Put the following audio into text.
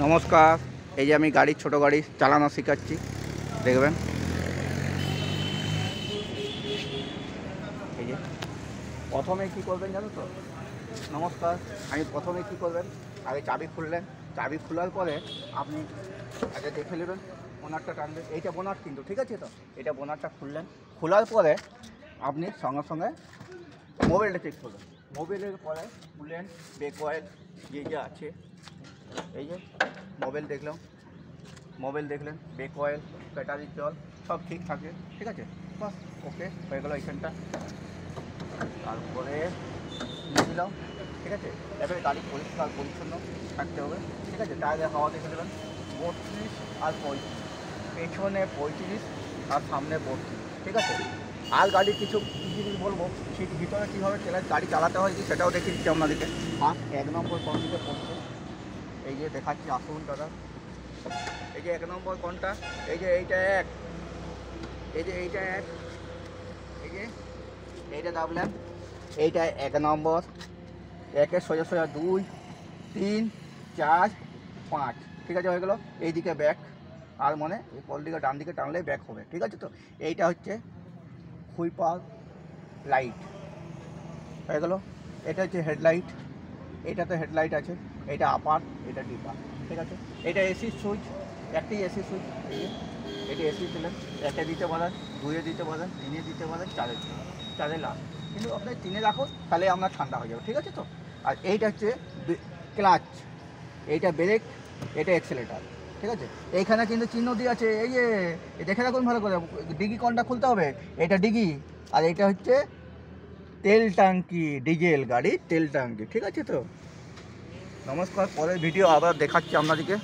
নমস্কার। এই যে আমি ছোট গাড়ি চালানো শেখাচ্ছি, দেখবেন। এই যে প্রথমে কী করবেন জানো তো? নমস্কার। আমি প্রথমে কী করবেন, আগে চাবি খুললেন। চাবি খোলার পরে আপনি আগে দেখে নেবেন, বোনারটা টানবেন। এইটা বোনার কিন্তু, ঠিক আছে তো? এটা বোনারটা খুললেন। খোলার পরে আপনি সঙ্গে সঙ্গে মোবাইলটা চেক করবেন। মোবাইলের পরে খুললেন ব্রেক অয়েল যে আছে, এই যে মোবাইল দেখলেন, ব্রেক অয়েল, ব্যাটারির জল সব ঠিক থাকে, ঠিক আছে? বাস, ওকে হয়ে গেলো এইখানটা। তারপরে নিয়ে দিলাম, ঠিক আছে? এবারে গাড়ি পরিষ্কার পরিচ্ছন্ন থাকতে হবে, ঠিক আছে? টায়ারের হাওয়া দেখে দেবেন, 32 আর 35, পেছনে 35 আর সামনে 32, ঠিক আছে? আর গাড়ির কিছু জিনিস বলবো, সিট ভিতরে কীভাবে গাড়ি চালাতে হয় সেটাও দেখিয়ে দিচ্ছি আপনাদেরকে। ফার্স্ট 1 নম্বর কোন দিকে পড়ছে, এই যে দেখাচ্ছি, আসুন দাদা। এই যে 1 নম্বর কোনটা, এই যে এইটা 1, এই যে এইটা 1, এই যে এইটা দাবলেন, এইটা 1 নম্বর। 1-এর সোজা সোজা 2, 3, 4, 5, ঠিক আছে? হয়ে গেলো। এইদিকে ব্যাক, আর মানে এই কোল দিকে ডান দিকে টানলে ব্যাক হবে, ঠিক আছে তো? এইটা হচ্ছে হুইপার লাইট, হয়ে গেলো। এটা হচ্ছে হেডলাইট, এইটাতে হেডলাইট আছে। এটা আপার, এটা ডিপার, ঠিক আছে? এটা এসির সুইচ, একটাই এসি সুইচ। এই যে এটা এসি দিলেন, 1-এ দিতে পারেন, 2-এ দিতে পারেন, 3-এ দিতে পারেন, 4-এ দিতে পারেন, 4-এ লাস্ট। কিন্তু আপনি 3-এ রাখুন, তাহলে আপনার ঠান্ডা হয়ে যাবে, ঠিক আছে তো? আর এইটা হচ্ছে ক্লাচ, এইটা ব্রেক, এটা এক্সেলেটার, ঠিক আছে? এইখানে কিন্তু চিহ্ন দিয়ে আছে, এই যে দেখে রাখুন ভালো করে। ডিগি কোনটা খুলতে হবে, এটা ডিগি। আর এটা হচ্ছে তেল ট্যাঙ্কি, ডিজেল গাড়ির তেল ট্যাঙ্কি, ঠিক আছে তো? নমস্কার। পরের ভিডিও আবার দেখাচ্ছি আপনাদেরকে।